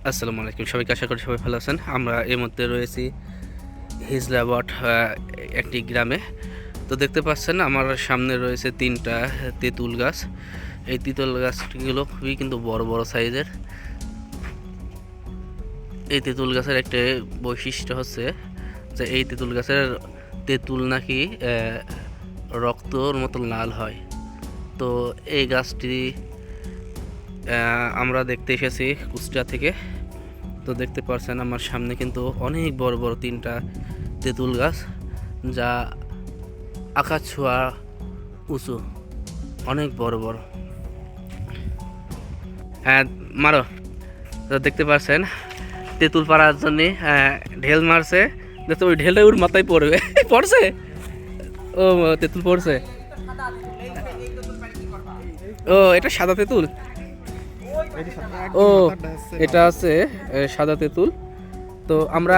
আসসালামু আলাইকুম, সবাইকে আশা করি সবাই ভালো আছেন। আমরা এই মুহূর্তে রয়েছি হিজলাবাদ একটি গ্রামে। তো দেখতে পাচ্ছেন আমার সামনে রয়েছে 3টা তেঁতুল গাছ। এই তেঁতুল গাছগুলো খুবই কিন্তু বড় বড় সাইজের। এই তেঁতুল গাছের একটা বৈশিষ্ট্য হচ্ছে যে এই তেঁতুল গাছের তেঁতুল নাকি রক্তর মতো লাল হয়। তো এই গাছটি আমরা দেখতে এসেছি কুষ্টিয়া থেকে। তো দেখতে পাচ্ছেন আমার সামনে কিন্তু অনেক বড় বড় 3টা তেঁতুল গাছ, যা আকাশ ছোঁয়া উঁচু, অনেক বড় বড়। হ্যাঁ, মারো। তো দেখতে পাচ্ছেন তেঁতুল পাড়ার জন্য ঢেল মারছে। দেখতে ওই ঢেলে ওর মাথায় পড়বে। পড়ছে, ও তেঁতুল পড়ছে। ও এটা সাদা তেঁতুল। ও এটা আছে সাদা তেঁতুল। তো আমরা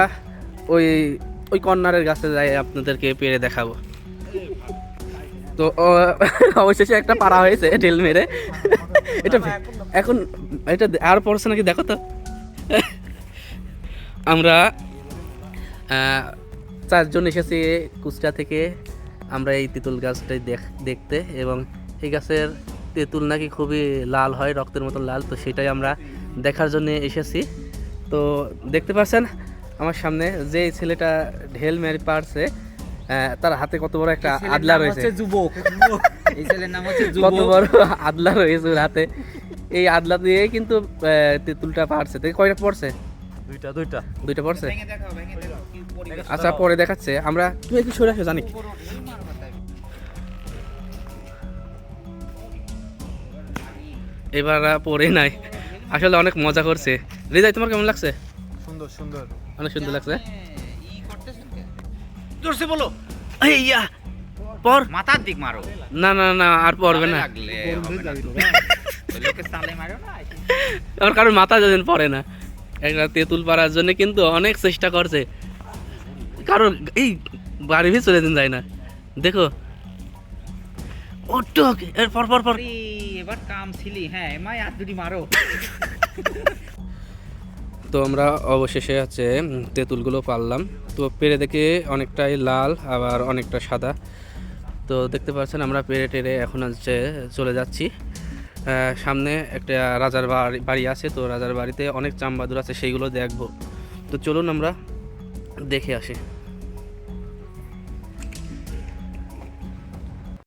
ওই ওই কর্নারের গাছে যাই, আপনাদেরকে পেরে দেখাবো। তো অবশেষে একটা পাড়া হয়েছে ঢেল মেরে। এটা এখন এটা আর পড়ছে নাকি দেখো তো। আমরা 4জন এসেছি কুষ্টিয়া থেকে। আমরা এই তেঁতুল গাছটাই দেখতে, এবং এই গাছের তেঁতুল নাকি খুবই লাল হয়, রক্তের মতো লাল। তো সেটাই আমরা দেখার জন্য এসেছি। তো দেখতে পাচ্ছেন আমার সামনে যে ছেলেটা ঢেল মেরে পারছে, তার হাতে কত বড় একটা আদলা রয়েছে। এই ছেলের নাম হচ্ছে যুবক। কত বড় আদলা রয়েছে ওর হাতে। এই আদলা দিয়ে কিন্তু তেঁতুলটা পারছে। কয়টা পড়ছে? দুইটা পড়ছে। আচ্ছা, পরে দেখাচ্ছে। আমরা তুমি একটু সরে আসো, জানি এবার পরে নাই। আসলে অনেক মজা করছে। রিজাই, তোমার কেমন লাগছে? সুন্দর সুন্দর, অনেক সুন্দর লাগছে। জোরসে বলো, ইয়া পর মাথার দিক মারো। না না না, আর পড়বে না। লোকে তালে মারো না। আমার কারোর মাথা যেদিন পড়ে না। একটা তেঁতুল পাড়ার জন্য কিন্তু অনেক চেষ্টা করছে, কারণ এই বাড়ি ভিতরে দিন যায় না। দেখো ওটক এর পর পর পর। এবার কাম ছিলি, হ্যাঁ এমাই আর দুটি মারো। তো আমরা অবশেষে আছে তেঁতুলগুলো পারলাম। তো পেরে দেখে অনেকটাই লাল, আবার অনেকটা সাদা। তো দেখতে পাচ্ছেন আমরা পেরে টেরে এখন হচ্ছে চলে যাচ্ছি। সামনে একটা রাজার বাড়ি আছে। তো রাজার বাড়িতে অনেক চামবাদুর আছে, সেইগুলো দেখবো। তো চলুন আমরা দেখে আসি।